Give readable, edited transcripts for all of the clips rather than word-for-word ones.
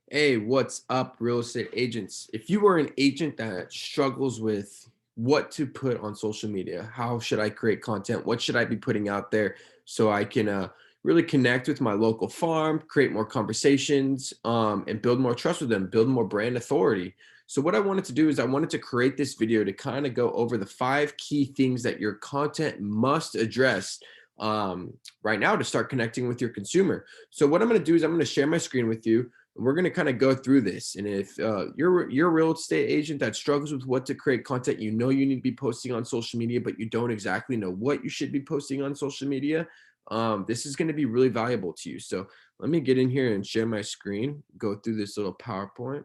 Hey, what's up, real estate agents? If you are an agent that struggles with what to put on social media, how should I create content? What should I be putting out there so I can really connect with my local farm, create more conversations, and build more trust with them, build more brand authority. So, what I wanted to do is I wanted to create this video to kind of go over the 5 key things that your content must address right now to start connecting with your consumer. So, what I'm going to do is I'm going to share my screen with you, and we're going to kind of go through this. And if you're a real estate agent that struggles with what to create content, you know you need to be posting on social media, but you don't exactly know what you should be posting on social media. This is going to be really valuable to you. So let me get in here and share my screen, go through this little PowerPoint.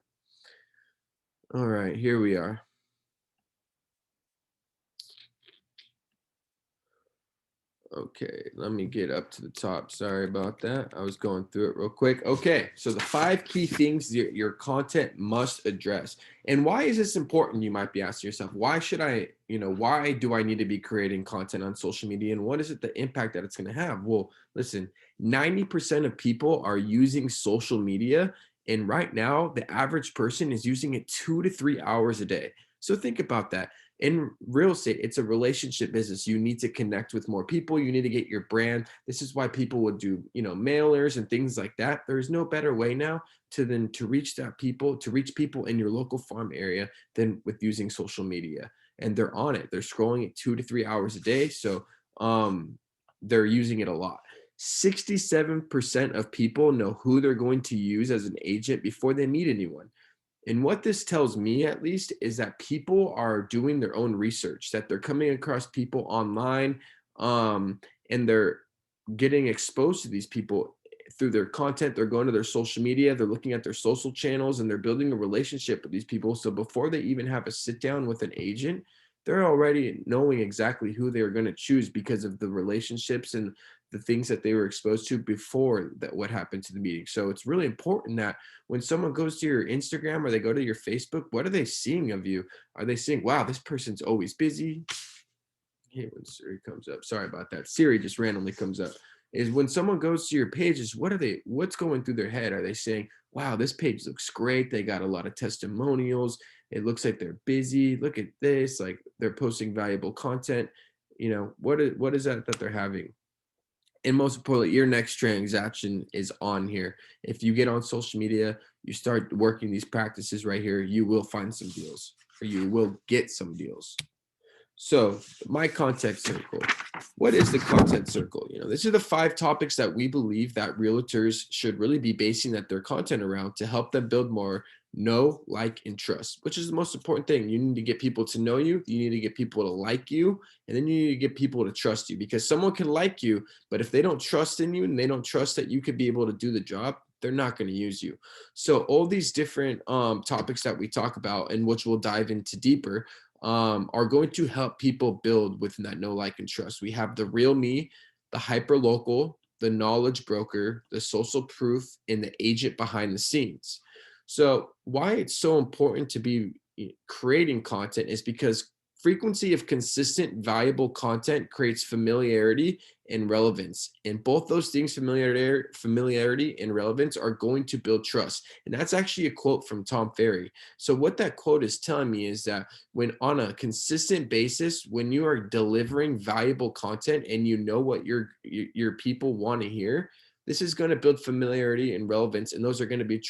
All right, here we are. Okay, let me get up to the top. Sorry about that. I was going through it real quick. Okay, so the 5 key things your content must address. And why is this important? You might be asking yourself, why should why do I need to be creating content on social media? And what is it the impact that it's going to have? Well, listen, 90% of people are using social media. And right now, the average person is using it 2 to 3 hours a day. So think about that. In real estate, it's a relationship business. You need to connect with more people. You need to get your brand. This is why people would do, mailers and things like that. There is no better way now to reach people in your local farm area than with using social media. And they're on it. They're scrolling it 2 to 3 hours a day. So they're using it a lot. 67% of people know who they're going to use as an agent before they meet anyone. And what this tells me, at least, is that people are doing their own research, that they're coming across people online, and they're getting exposed to these people through their content. They're going to their social media, they're looking at their social channels, and they're building a relationship with these people. So before they even have a sit down with an agent, they're already knowing exactly who they're going to choose because of the relationships and the things that they were exposed to before that what happened to the meeting. So it's really important that when someone goes to your Instagram or they go to your Facebook, what are they seeing of you? Are they seeing, wow, this person's always busy? Hey, when Siri comes up, sorry about that. Siri just randomly comes up. Is when someone goes to your pages, what's going through their head? Are they saying, wow, this page looks great. They got a lot of testimonials. It looks like they're busy. Look at this. Like they're posting valuable content. What is that they're having? And most importantly, your next transaction is on here. If you get on social media, you start working these practices right here, you will find some deals, or you will get some deals. So, my content circle. What is the content circle? These are the 5 topics that we believe that realtors should really be basing their content around to help them build more know, like, and trust, which is the most important thing. You need to get people to know you, you need to get people to like you, and then you need to get people to trust you, because someone can like you, but if they don't trust in you and they don't trust that you could be able to do the job, they're not going to use you. So all these different topics that we talk about, and which we'll dive into deeper, are going to help people build within that know, like, and trust. We have the real me, the hyper local, the knowledge broker, the social proof, and the agent behind the scenes. So, why it's so important to be creating content is because frequency of consistent, valuable content creates familiarity and relevance. And both those things, familiarity and relevance, are going to build trust. And that's actually a quote from Tom Ferry. So, what that quote is telling me is that when on a consistent basis, when you are delivering valuable content and you know what your people want to hear, this is going to build familiarity and relevance, and those are going to be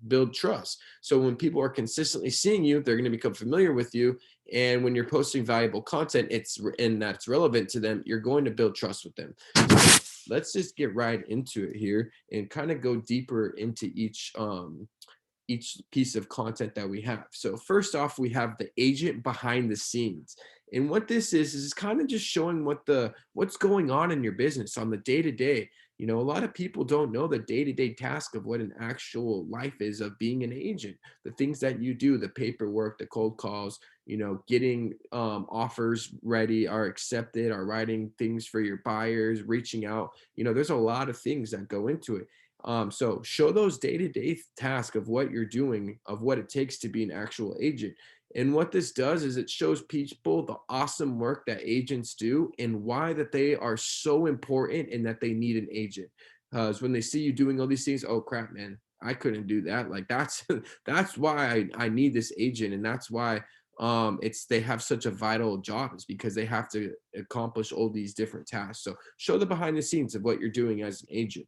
build trust. So when people are consistently seeing you, they're going to become familiar with you, and when you're posting valuable content, and that's relevant to them, you're going to build trust with them. So let's just get right into it here and kind of go deeper into each piece of content that we have. So first off, we have the agent behind the scenes. And what this is kind of just showing what's going on in your business on the day to day. A lot of people don't know the day to day task of what an actual life is of being an agent. The things that you do, the paperwork, the cold calls, getting offers ready, are accepted, are writing things for your buyers, reaching out. There's a lot of things that go into it. So show those day-to-day tasks of what you're doing, of what it takes to be an actual agent. And what this does is it shows people the awesome work that agents do and why that they are so important and that they need an agent. Because when they see you doing all these things, oh crap, man, I couldn't do that. Like that's that's why I need this agent, and that's why it's they have such a vital job, is because they have to accomplish all these different tasks. So show the behind the scenes of what you're doing as an agent.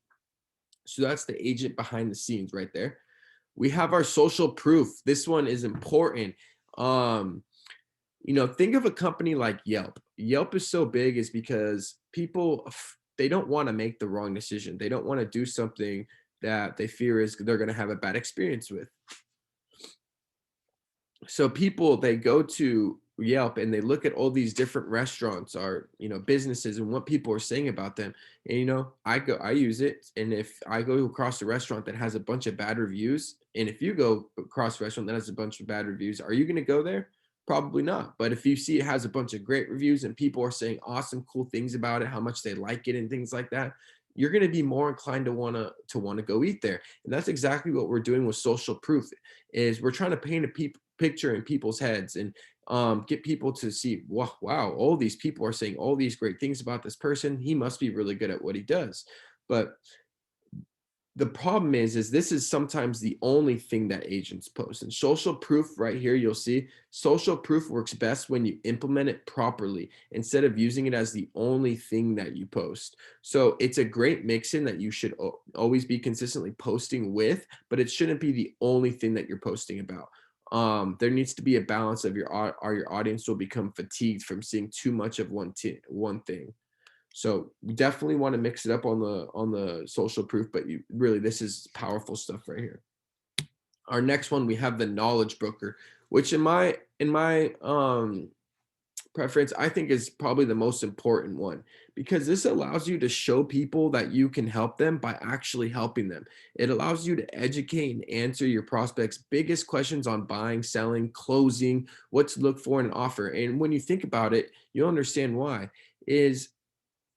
So that's the agent behind the scenes right there. We have our social proof. This one is important. Um, think of a company like Yelp. Yelp is so big is because people they don't want to make the wrong decision. They don't want to do something that they fear is they're going to have a bad experience with. So people, they go to Yelp and they look at all these different restaurants or businesses and what people are saying about them. And I use it, and if I go across a restaurant that has a bunch of bad reviews, and if you go across a restaurant that has a bunch of bad reviews, are you going to go there? Probably not. But if you see it has a bunch of great reviews and people are saying awesome cool things about it, how much they like it and things like that, you're going to be more inclined to want to go eat there. And that's exactly what we're doing with social proof, is we're trying to paint a picture in people's heads, and get people to see, wow, wow, all these people are saying all these great things about this person. He must be really good at what he does. But the problem is this is sometimes the only thing that agents post. And social proof right here, you'll see social proof works best when you implement it properly instead of using it as the only thing that you post. So it's a great mix in that you should always be consistently posting with, but it shouldn't be the only thing that you're posting about. There needs to be a balance of or your audience will become fatigued from seeing too much of one thing. So we definitely want to mix it up on the social proof, but you really, this is powerful stuff right here. Our next one, we have the knowledge broker, which in my preference, I think is probably the most important one, because this allows you to show people that you can help them by actually helping them. It allows you to educate and answer your prospects' biggest questions on buying, selling, closing, what to look for in an offer. And when you think about it, you'll understand why. Is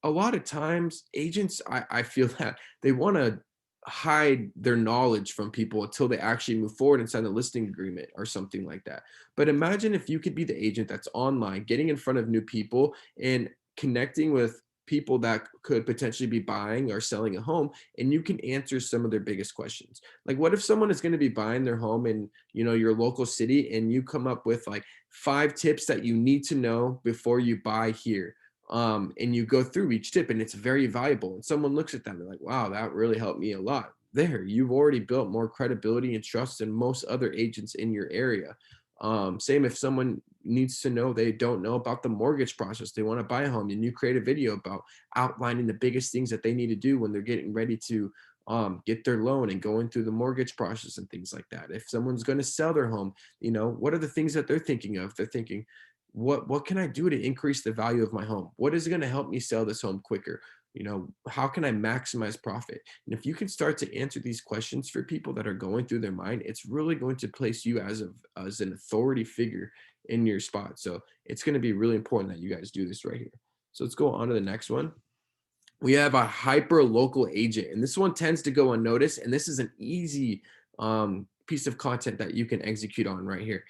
a lot of times agents, I feel that they want to hide their knowledge from people until they actually move forward and sign a listing agreement or something like that. But imagine if you could be the agent that's online, getting in front of new people and connecting with people that could potentially be buying or selling a home, and you can answer some of their biggest questions. Like, what if someone is going to be buying their home in your local city, and you come up with like 5 tips that you need to know before you buy here, and you go through each tip, and it's very valuable, and someone looks at that and they're like, wow, that really helped me a lot. There, you've already built more credibility and trust than most other agents in your area. Same if someone needs to know, they don't know about the mortgage process, they want to buy a home, and you create a video about outlining the biggest things that they need to do when they're getting ready to get their loan and going through the mortgage process and things like that. If someone's going to sell their home, what are the things that they're thinking of? They're thinking, what can I do to increase the value of my home? What is going to help me sell this home quicker? How can I maximize profit? And if you can start to answer these questions for people that are going through their mind, it's really going to place you as an authority figure in your spot. So it's going to be really important that you guys do this right here. So let's go on to the next one. We have a hyper local agent, and this one tends to go unnoticed, and this is an easy piece of content that you can execute on right here.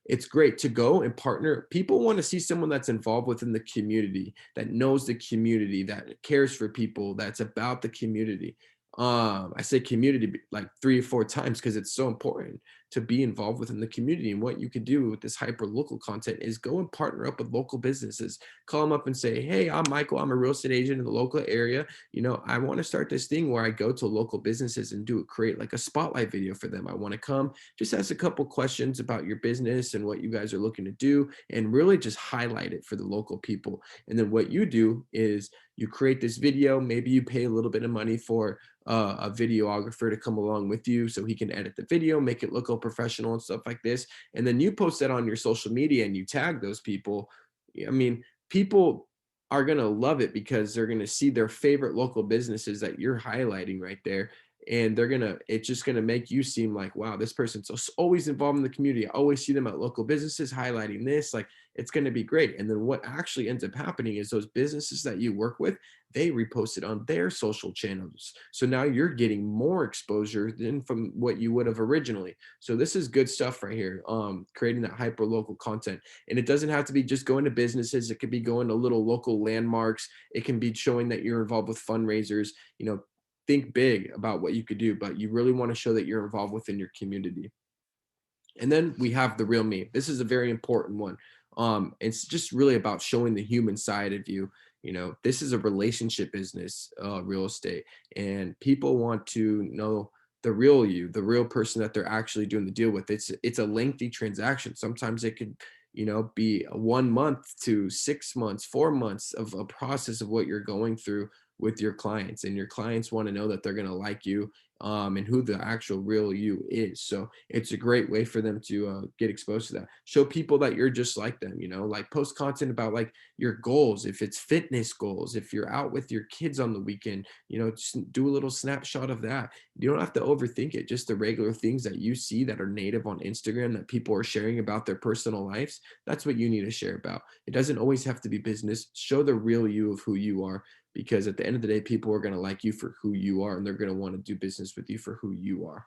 It's great to go and partner. People want to see someone that's involved within the community, that knows the community, that cares for people, that's about the community. I say community like 3 or 4 times because it's so important to be involved within the community. And what you could do with this hyper local content is go and partner up with local businesses. Call them up and say, hey, I'm Michael, I'm a real estate agent in the local area. I want to start this thing where I go to local businesses and create like a spotlight video for them. I want to come, just ask a couple questions about your business and what you guys are looking to do, and really just highlight it for the local people. And then what you do is you create this video. Maybe you pay a little bit of money for a videographer to come along with you so he can edit the video, make it look all professional and stuff like this. And then you post that on your social media and you tag those people. I mean, people are going to love it because they're going to see their favorite local businesses that you're highlighting right there. And it's just going to make you seem like, wow, this person's always involved in the community. I always see them at local businesses highlighting this. Like, it's going to be great. And then what actually ends up happening is those businesses that you work with, they repost it on their social channels. So now you're getting more exposure than from what you would have originally. So this is good stuff right here. Creating that hyper local content. And it doesn't have to be just going to businesses. It could be going to little local landmarks. It can be showing that you're involved with fundraisers. think big about what you could do, but you really want to show that you're involved within your community. And then we have the real me. This is a very important one. It's just really about showing the human side of you. You know, this is a relationship business, real estate, and people want to know the real you, the real person that they're actually doing the deal with. It's a lengthy transaction. Sometimes it could, be a 1 month to 6 months, 4 months of a process of what you're going through with your clients, and your clients want to know that they're going to like you, and who the actual real you is. So it's a great way for them to get exposed to that. Show people that you're just like them, like post content about like your goals. If it's fitness goals, if you're out with your kids on the weekend, just do a little snapshot of that. You don't have to overthink it. Just the regular things that you see that are native on Instagram that people are sharing about their personal lives. That's what you need to share about. It doesn't always have to be business. Show the real you of who you are, because at the end of the day, people are going to like you for who you are, and they're going to want to do business with you for who you are.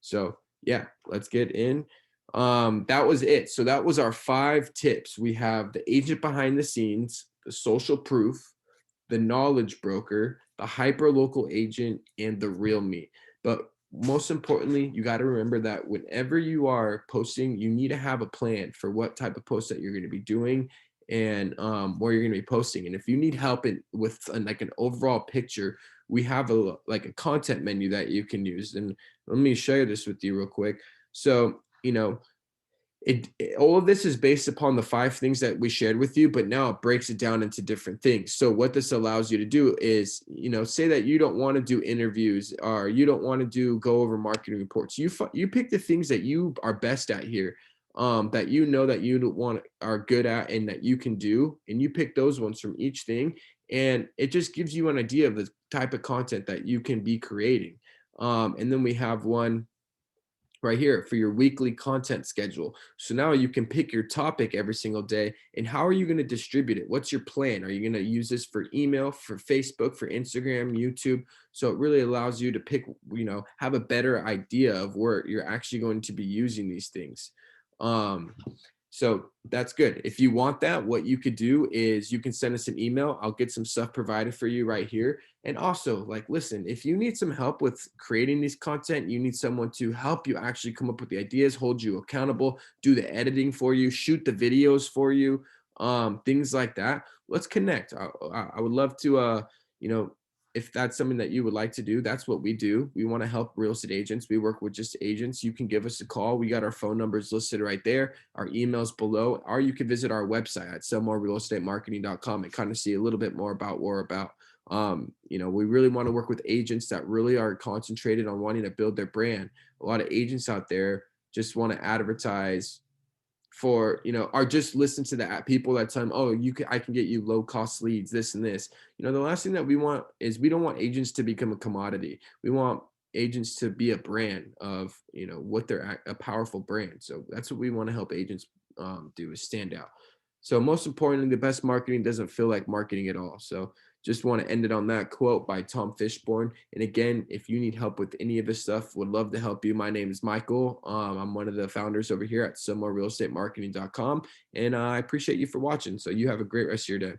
So yeah, let's get in. That was it. So that was our 5 tips. We have the agent behind the scenes, the social proof, the knowledge broker, the hyper local agent, and the real me. But most importantly, you got to remember that whenever you are posting, you need to have a plan for what type of post that you're going to be doing, and where you're going to be posting. And if you need help with like an overall picture, we have a content menu that you can use. And let me share this with you real quick. So, all of this is based upon the 5 things that we shared with you, but now it breaks it down into different things. So what this allows you to do is, say that you don't want to do interviews, or you don't want to go over marketing reports. You pick the things that you are best at here, that that you are good at and that you can do, and you pick those ones from each thing, and it just gives you an idea of the type of content that you can be creating. And then we have one right here for your weekly content schedule. So now you can pick your topic every single day, and how are you going to distribute it? What's your plan? Are you going to use this for email, for Facebook, for Instagram, YouTube? So it really allows you to pick, have a better idea of where you're actually going to be using these things. So that's good. If you want that, what you could do is you can send us an email. I'll get some stuff provided for you right here. And also, like, listen, if you need some help with creating these content, you need someone to help you actually come up with the ideas, hold you accountable, do the editing for you, shoot the videos for you, things like that. Let's connect. I would love to, you know, if that's something that you would like to do, that's what we do. We want to help real estate agents. We work with just agents. You can give us a call. We got our phone numbers listed right there, our emails below, or you can visit our website at sellmorerealestatemarketing.com and kind of see a little bit more about what we're about. We really want to work with agents that really are concentrated on wanting to build their brand. A lot of agents out there just want to advertise for, or just listen to the people that tell them, oh, I can get you low cost leads, this and this. The last thing that we want is, we don't want agents to become a commodity. We want agents to be a brand of, what they're a powerful brand. So that's what we want to help agents do, is stand out. So most importantly, the best marketing doesn't feel like marketing at all. So just want to end it on that quote by Tom Fishborn. And again, if you need help with any of this stuff, would love to help you. My name is Michael. I'm one of the founders over here at sellmorerealestatemarketing.com. And I appreciate you for watching. So you have a great rest of your day.